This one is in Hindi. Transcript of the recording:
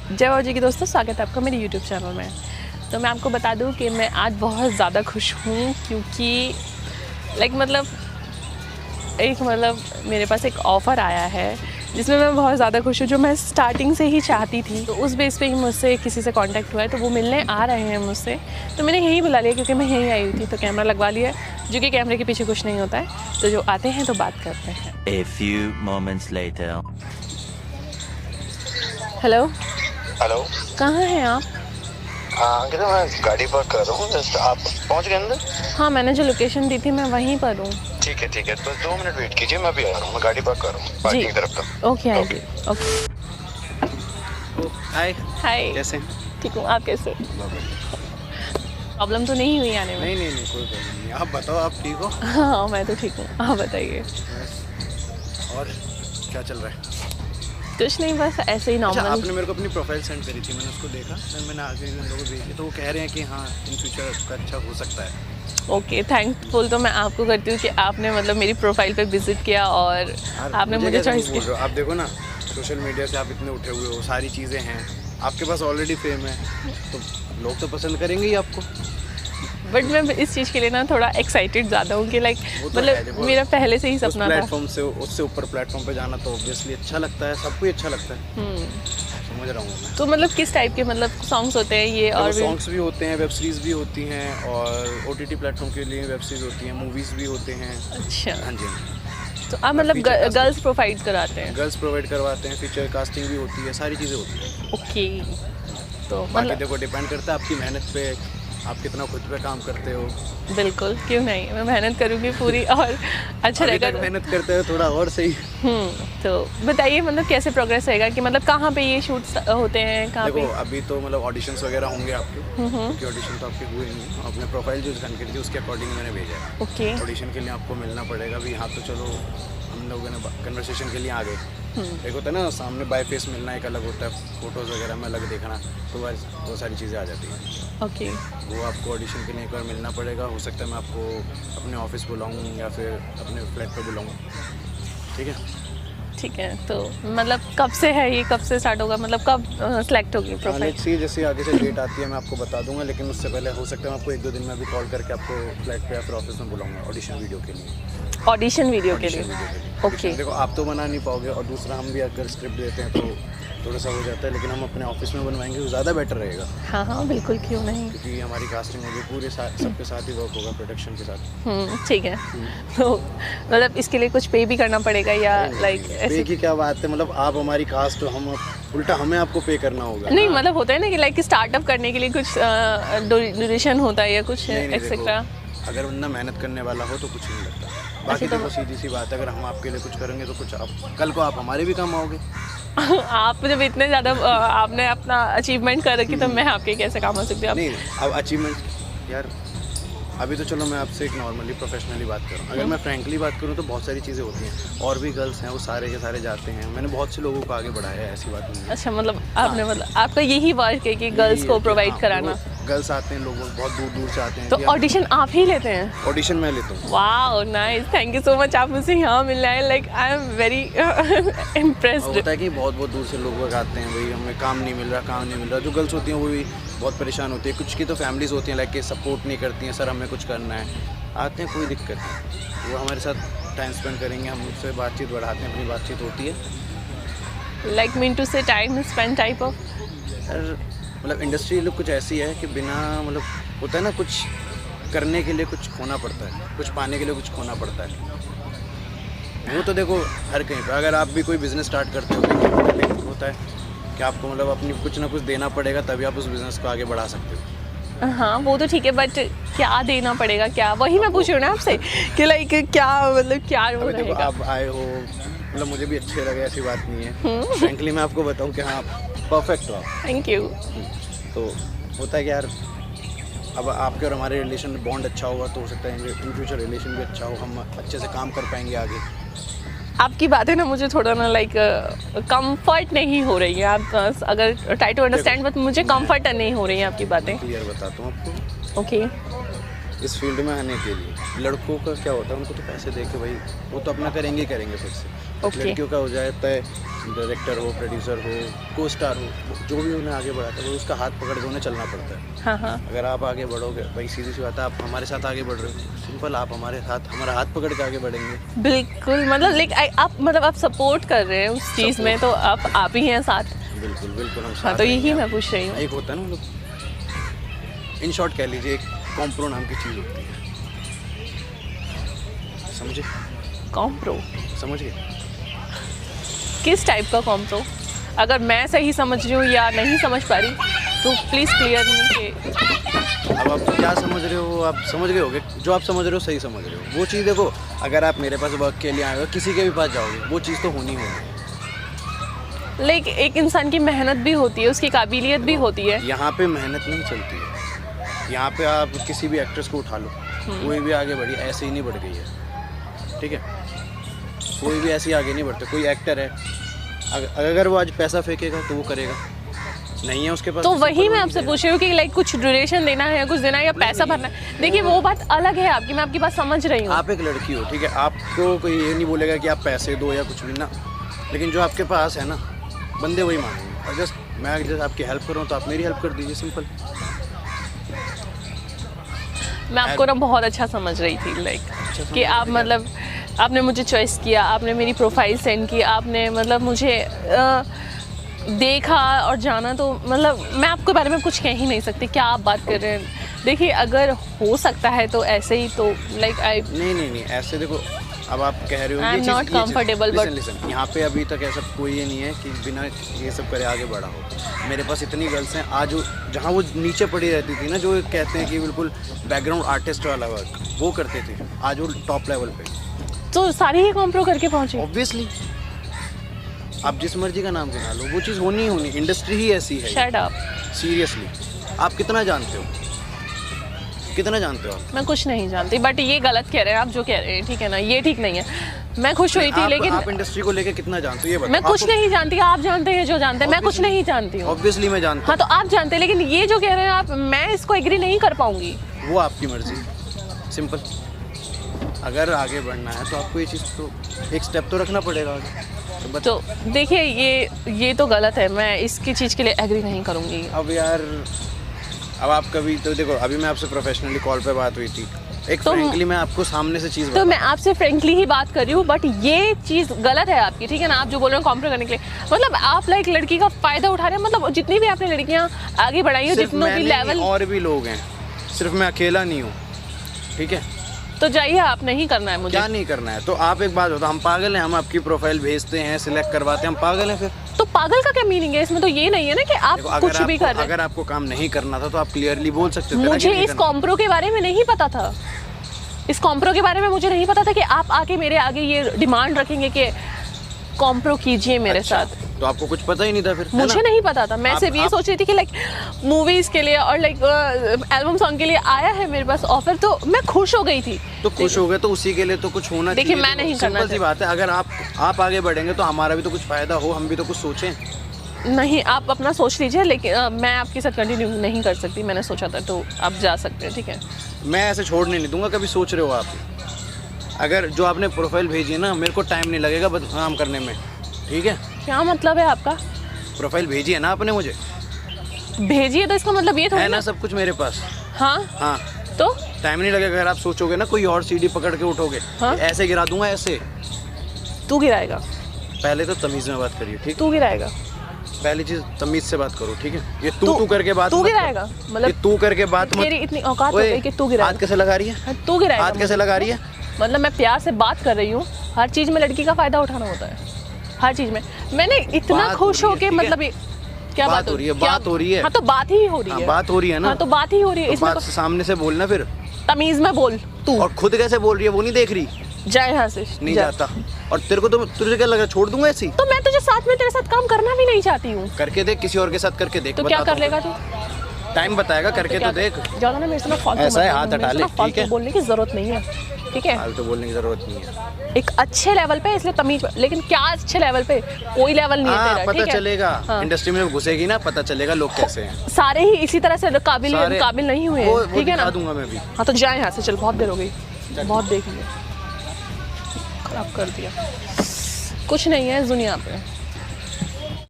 जय बाबा जी की दोस्तों, स्वागत है आपका मेरे यूट्यूब चैनल में। तो मैं आपको बता दूं कि मैं आज बहुत ज़्यादा खुश हूँ क्योंकि मेरे पास एक ऑफ़र आया है जिसमें मैं बहुत ज़्यादा खुश हूँ, जो मैं स्टार्टिंग से ही चाहती थी। तो उस बेस पे ही मुझसे किसी से कांटेक्ट हुआ है, तो वो मिलने आ रहे हैं मुझसे। तो मैंने यहीं बुला लिया क्योंकि मैं यहीं आई हुई थी, तो कैमरा लगवा लिया, जो कि कैमरे के पीछे कुछ नहीं होता है। तो जो आते हैं तो बात करते हैं। A few moments later. Hello, hello. कहाँ हैं आप? हाँ अंकिता, मैं गाड़ी पार्क कर रहा हूँ। जस्ट आप पहुँच गए अंदर? हाँ, मैंने जो लोकेशन दी थी मैं वहीं पर हूँ। ठीक है, बस 2 मिनट वेट कीजिए, मैं भी आ रहा हूँ। मैं गाड़ी पार्क कर रहा हूँ पार्किंग की तरफ का। Okay aunty, okay. Hi. Hi, कैसे? ठीक हूँ, आप कैसे? प्रॉब्लम तो नहीं हुई आने में? नहीं कोई प्रॉब्लम नहीं। आप बताओ, आप ठीक हो? हाँ, मैं तो ठीक हूँ, आप बताइए। और क्या चल रहा है? कुछ नहीं, बस ऐसे ही अच्छा, नॉर्मल। आपने मेरे को अपनी प्रोफाइल सेंड करी थी, मैंने उसको देखा, फिर मैंने आगे उन लोगों को भेजी, तो वो कह रहे हैं कि हाँ इन फ्यूचर उसका अच्छा हो सकता है। ओके, थैंकफुल तो मैं आपको करती हूँ कि आपने मेरी प्रोफाइल पे विजिट किया और आपने मुझे चॉइस की। आप देखो ना, सोशल मीडिया से आप इतने उठे हुए हो, सारी चीज़ें हैं आपके पास, ऑलरेडी फेम है, तो लोग तो पसंद करेंगे ही आपको। बट मैं इस चीज़ के लिए ना थोड़ा एक्साइटेड ज़्यादा हूँ कि मेरा पहले से ही सपना था। प्लेटफॉर्म से उससे ऊपर प्लेटफॉर्म पे जाना तो ऑब्वियसली अच्छा लगता है, सबको ही अच्छा लगता है। समझ रहा हूँ मैं। तो किस टाइप के सॉन्ग्स होते हैं ये? और सॉन्ग्स भी होते हैं, वेब सीरीज़ भी होती हैं, और OTT प्लेटफॉर्म के लिए वेब सीरीज़ होती हैं, मूवीज़ भी होते हैं। अच्छा, हाँ जी। तो आप गर्ल्स प्रोवाइड कराते हैं? गर्ल्स प्रोवाइड करवाते हैं, फीचर कास्टिंग भी होती है, सारी चीज़ें होती हैं। ओके, तो बाकी देखो, डिपेंड करता है आपकी मेहनत पे, आप कितना खुद पे काम करते हो। बिल्कुल, क्यों नहीं, मैं मेहनत करूँगी पूरी और अच्छा रहेगा। मेहनत करते हो थोड़ा और सही। तो बताइए कैसे प्रोग्रेस रहेगा कि कहाँ पे ये शूट्स होते हैं, कहाँ पे? देखो अभी तो ऑडिशंस वगैरह होंगे आपके, क्योंकि ऑडिशन तो आपके हुए नहीं। अपने प्रोफाइल जो सेंड करी थी उसके अकॉर्डिंग मैंने भेजा है। ओके, ऑडिशन के लिए आपको मिलना पड़ेगा भी। हाँ तो चलो, हम लोगों ने कन्वर्सेशन के लिए आ गए। एक होता है ना सामने बाय फेस मिलना, एक अलग होता है फोटोज़ वगैरह में अलग देखना, तो वो सारी चीज़ें आ जाती हैं। ओके, वो आपको ऑडिशन के लिए एक बार मिलना पड़ेगा। हो सकता है मैं आपको अपने ऑफिस बुलाऊँ या फिर अपने फ्लैट पर बुलाऊँ। ठीक है? ठीक है। तो कब से है ये, कब से स्टार्ट होगा, कब सेलेक्ट होगी प्रोफाइल? जैसे आगे से डेट आती है मैं आपको बता दूंगा, लेकिन उससे पहले हो सकता है मैं आपको 1-2 दिन में अभी कॉल करके आपको फ्लैट पे या फिर ऑफिस में बुलाऊंगा ऑडिशन वीडियो के लिए। ऑडिशन वीडियो के लिए? ओके। देखो आप तो बना नहीं पाओगे, और दूसरा हम भी अगर स्क्रिप्ट देते हैं तो थोड़ा सा हो जाता है, लेकिन हम अपने ऑफिस में बनवाएंगे तो ज़्यादा बेटर रहेगा। हाँ बिल्कुल, क्यों नहीं, क्योंकि हमारी कास्टिंग होगी पूरे सबके साथ ही वर्क होगा, प्रोडक्शन के साथ। ठीक है। तो इसके लिए कुछ पे भी करना पड़ेगा या पे की क्या बात है? आप हमारी कास्ट हो, हम उल्टा हमें आपको पे करना होगा। नहीं होता है ना कि स्टार्टअप करने के लिए कुछ ड्यूरेशन होता है या कुछ एक्सेट्रा। अगर बंदा मेहनत करने वाला हो तो कुछ नहीं लगता। बाकी देखो सीधी सी बात है, अगर हम आपके लिए कुछ करेंगे तो कुछ आप कल को आप हमारे भी काम आओगे। आप जब इतने ज़्यादा आपने अपना अचीवमेंट कर रखी, तो मैं आपके कैसे काम आ सकती हूँ? नहीं, अब अचीवमेंट यार, अभी तो चलो मैं आपसे एक नॉर्मली प्रोफेशनली बात करूँ। अगर मैं फ्रैंकली बात करूँ तो बहुत सारी चीज़ें होती हैं, और भी गर्ल्स हैं, वो सारे के सारे जाते हैं। मैंने बहुत से लोगों को आगे बढ़ाया है, ऐसी बात नहीं है। अच्छा, आपने आपका यही वर्क है कि गर्ल्स को प्रोवाइड कराना? गर्ल्स आते हैं, लोग बहुत दूर दूर से आते हैं। तो ऑडिशन आप ही लेते हैं? ऑडिशन मैं लेता हूँ। Wow, nice, thank you so much, आप मुझसे यहाँ मिल रहे हैं। I am very impressed. होता है कि बहुत दूर से लोग आते हैं, भाई हमें काम नहीं मिल रहा। जो गर्ल्स होती हैं वो भी बहुत परेशान होती है। कुछ की तो फैमिलीज़ होती हैं कि सपोर्ट नहीं करती हैं, सर हमें कुछ करना है, आते हैं, कोई दिक्कत नहीं, वो हमारे साथ टाइम स्पेंड करेंगे, हम उससे बातचीत बढ़ाते हैं, अपनी बातचीत होती है। मीन टू से time spend type of. Industry लोग कुछ ऐसी है कि बिना होता है ना, कुछ करने के लिए कुछ खोना पड़ता है, कुछ पाने के लिए कुछ खोना पड़ता है। वो तो देखो हर कहीं पर, अगर आप भी कोई बिज़नेस स्टार्ट करते हो होता है कि आपको अपनी कुछ ना कुछ देना पड़ेगा, तभी आप उस बिज़नेस को आगे बढ़ा सकते हो। हाँ वो तो ठीक है, बट क्या देना पड़ेगा, क्या, वही मैं पूछ रही हूँ ना आपसे कि क्या वो रहेगा? आप आए हो, मुझे भी अच्छे लगे, ऐसी बात नहीं है। फ्रैंकली मैं आपको बताऊँ कि हाँ परफेक्ट हो आप। Thank you. तो होता है कि यार, अब आपके और हमारे रिलेशन में बॉन्ड अच्छा होगा तो हो सकता है इन फ्यूचर रिलेशन भी अच्छा हो, हम अच्छे से काम कर पाएंगे आगे। आपकी बातें ना मुझे थोड़ा ना कंफर्ट नहीं हो रही है। आप अगर ट्राई टू अंडरस्टैंड, बट मुझे कंफर्ट नहीं हो रही है आपकी बातें। क्लियर बताता हूँ आपको। ओके। इस फील्ड में आने के लिए लड़कों का क्या होता है, उनको तो पैसे दे के भाई वो तो अपना करेंगे फिर से। Okay. लड़कियों का हो जाता है डायरेक्टर हो, प्रोड्यूसर हो, को स्टार हो, जो भी उन्हें आगे बढ़ाता है वो उसका हाथ पकड़ के उन्हें चलना पड़ता है। हाँ हाँ अगर आप आगे बढ़ोगे, भाई सीधी सी बात है, आप हमारे साथ आगे बढ़ रहे हो, सिंपल, आप हमारा हाथ पकड़ के आगे बढ़ेंगे। बिल्कुल, मतलब लाइक आप मतलब आप सपोर्ट कर रहे हैं उस चीज़ में, तो आप ही हैं साथ। बिल्कुल बिल्कुल, हम हाँ, साथ तो हैं। यही मैं पूछ रही हूँ। एक होता है ना, मतलब इन शॉर्ट कह लीजिए, एक कॉम्प्रो नाम की चीज़ होती है, समझे? कॉम्प्रो समझ गए? किस टाइप का कॉम्प्रो? अगर मैं सही समझ रही हूँ या नहीं समझ पा रही तो प्लीज़ क्लियर मी कि अब आप क्या समझ रहे हो, आप समझ गए होगे, जो आप समझ रहे हो सही समझ रहे हो। वो चीज़ देखो, अगर आप मेरे पास वर्क के लिए आए हो, किसी के भी पास जाओगे, वो चीज़ तो होनी होगी। लाइक एक इंसान की मेहनत भी होती है, उसकी काबिलियत भी होती है। यहाँ पे मेहनत नहीं चलती है। यहाँ पे आप किसी भी एक्ट्रेस को उठा लो, कोई भी आगे बढ़ी ऐसे ही नहीं बढ़ गई है, ठीक है? कोई भी ऐसे ही आगे नहीं बढ़ते। कोई एक्टर है, अगर वो आज पैसा फेंकेगा तो वो करेगा, नहीं है उसके पास तो वही सिंपल मैं आपसे पूछ रही हूँ कि लाइक कुछ ड्यूरेशन देना है, कुछ देना है या पैसा भरना है। देखिए वो बात अलग है आपकी, मैं आपकी बात समझ रही हूँ। आप एक लड़की हो, ठीक है? आपको कोई ये नहीं बोलेगा कि आप पैसे दो या कुछ भी ना, लेकिन जो आपके पास है ना, बंदे वही मांगेंगे। और मैं आपकी हेल्प करूँ तो आप मेरी हेल्प कर दीजिए, सिंपल। मैं आपको ना बहुत अच्छा समझ रही थी, लाइक कि आप मतलब आपने मुझे चॉइस किया, आपने मेरी प्रोफाइल सेंड की, आपने मतलब मुझे देखा और जाना, तो मतलब मैं आपके बारे में कुछ कह ही नहीं सकती, क्या आप बात कर रहे हैं। देखिए अगर हो सकता है तो ऐसे ही, तो लाइक आई नहीं ऐसे देखो, अब आप कह रहे हो I am not comfortable, but listen, यहाँ पे अभी तक ऐसा कोई ये नहीं है कि बिना ये सब करे आगे बढ़ा हो। मेरे पास इतनी गर्ल्स हैं आज, जहाँ वो नीचे पड़ी रहती थी ना, जो कहते हैं कि बिल्कुल बैकग्राउंड आर्टिस्ट वाला वर्क वो करते थे, आज वो टॉप लेवल पे। तो सारी ही कॉम्प्रो करके पहुंचे। ऑब्वियसली, आप जिस मर्जी का नाम गिना लो, वो चीज़ होनी ही होनी, इंडस्ट्री ही ऐसी है। Shut up. सीरियसली, आप कितना जानते हो, कितना जानते हो आप? मैं कुछ नहीं जानती, बट ये गलत कह रहे हैं आप जो कह रहे हैं, ठीक है ना, ये ठीक नहीं है। मैं खुश हुई थी, लेकिन आप इंडस्ट्री को लेके कितना जानते हो ये बताओ। मैं कुछ नहीं जानती, आप जानते हैं जो जानते हैं, मैं कुछ नहीं जानती हूँ। ऑब्वियसली मैं जानता हाँ तो आप जानते हैं, लेकिन ये जो कह रहे हैं आप, मैं इसको एग्री नहीं कर पाऊंगी। हूँ, वो आपकी मर्जी, सिंपल। अगर आगे बढ़ना है तो आपको ये चीज़ तो एक स्टेप तो रखना पड़ेगा आगे। तो देखिए ये तो गलत है, मैं इसकी चीज़ के लिए एग्री नहीं करूँगी। अब यार, अब आप कभी तो देखो, अभी मैं आपसे प्रोफेशनली कॉल पे बात हुई थी, एक तो फ्रेंकली मैं आपको सामने से चीज़ तो मैं आपसे फ्रेंकली ही बात कर रही हूँ, बट ये चीज़ गलत है आपकी, ठीक है ना। आप जो बोल रहे हो कॉम्प्रो करने के लिए, मतलब आप लाइक लड़की का फ़ायदा उठा रहे हैं। मतलब जितनी भी आपने लड़कियाँ आगे बढ़ाई हो, जितनों भी लेवल, और भी लोग हैं, सिर्फ मैं अकेला नहीं हूँ, ठीक है? तो जाइए, आप नहीं करना है मुझे। क्या नहीं करना है? तो आप एक बात बताओ, हम पागल हैं? हम आपकी प्रोफाइल भेजते हैं, सिलेक्ट करवाते हैं, हम पागल हैं फिर? तो पागल का क्या मीनिंग है इसमें? तो ये नहीं है ना कि आप देखो, कुछ भी कर रहे हैं। अगर आपको काम नहीं करना था तो आप क्लियरली बोल सकते थे ना कि मुझे नहीं इस करना। कॉम्प्रो के बारे में नहीं पता था, इस कॉम्प्रो के बारे में मुझे नहीं पता था कि आप आके मेरे आगे ये डिमांड रखेंगे कि कॉम्प्रो कीजिए मेरे साथ। तो आपको कुछ पता ही नहीं था फिर? मुझे नहीं पता था, मैं सिर्फ ये सोच रही थी कि लाइक मूवीज के लिए और लाइक एल्बम सॉन्ग के लिए आया है मेरे पास ऑफर, तो मैं खुश हो गई थी। तो खुश हो गए तो उसी के लिए तो कुछ होना चाहिए। देखिए, मैं नहीं करना सिंपल सी बात है, अगर आप आगे बढ़ेंगे तो हमारा भी तो कुछ फायदा हो, हम भी तो कुछ सोचें। नहीं, आप अपना सोच लीजिए, लेकिन मैं आपके साथ कंटिन्यू नहीं कर सकती, मैंने सोचा था, तो आप जा सकते हैं, ठीक है। मैं ऐसे छोड़ने नहीं दूंगा, कभी सोच रहे हो आप? अगर जो आपने प्रोफाइल भेजी है ना, मेरे को टाइम नहीं लगेगा काम करने में, ठीक है? क्या मतलब है आपका? प्रोफाइल भेजी है ना आपने मुझे, भेजिए, तो इसका मतलब ये थोड़ी है ना सब कुछ मेरे पास। हाँ हाँ, तो टाइम नहीं लगेगा। अगर आप सोचोगे ना कोई और सीढ़ी पकड़ के उठोगे, हाँ? ऐसे गिरा दूंगा, ऐसे। तू गिराएगा? पहले तो तमीज़ में बात करिए, ठीक? तू गिराएगा? पहली चीज तमीज से बात करो, ठीक है? ये तू करके बात तू मत गिराएगा? करो। मतलब ये तू करके बात मत। तेरी इतनी औकात हो गई कि तू गिराएगा? हाथ कैसे लगा रही है? तू गिराएगा? हाथ कैसे लगा रही है? मतलब मैं प्यार से बात कर रही हूँ, हर चीज़ में लड़की का फ़ायदा उठाना होता है, हर चीज़ में। मैंने इतना खुश हो के, मतलब क्या बात हो रही है? बात हो रही है। हाँ तो बात ही हो रही है। बात हो रही है ना? हाँ तो बात ही हो रही है। इसमें बात सामने से बोलना, फिर तमीज़ में बोल तू। और खुद कैसे बोल रही है वो नहीं देख रही? जाए यहाँ से। नहीं जाता। और तेरे को तो, तुझे क्या लगा छोड़ दूंगा ऐसी? तो मैं तुझे साथ में तेरे साथ काम करना भी नहीं चाहती हूँ। करके देख, किसी और के साथ करके देख। तो क्या कर लेगा तू? टाइम बताएगा, करके तो देख। ज्यादा ना मेरे से ना फालतू ऐसा है, हाथ हटा ले, ठीक है? बोलने की जरूरत नहीं है, ठीक है? फालतू बोलने की जरूरत नहीं है। एक अच्छे लेवल पे, इसलिए तमीज, लेकिन क्या अच्छे लेवल पे? कोई लेवल नहीं है तेरा, पता ठीक है? चलेगा। हाँ। इंडस्ट्री में घुसेगी ना, पता चलेगा लोग कैसे हैं। सारे ही इसी तरह से काबिल नहीं हुए, ठीक है ना? दूंगा मैं भी। हाँ तो जाए यहाँ से, चल, बहुत देर हो गई, बहुत देख लिया, खराब कर दिया। कुछ नहीं है इस दुनिया पे।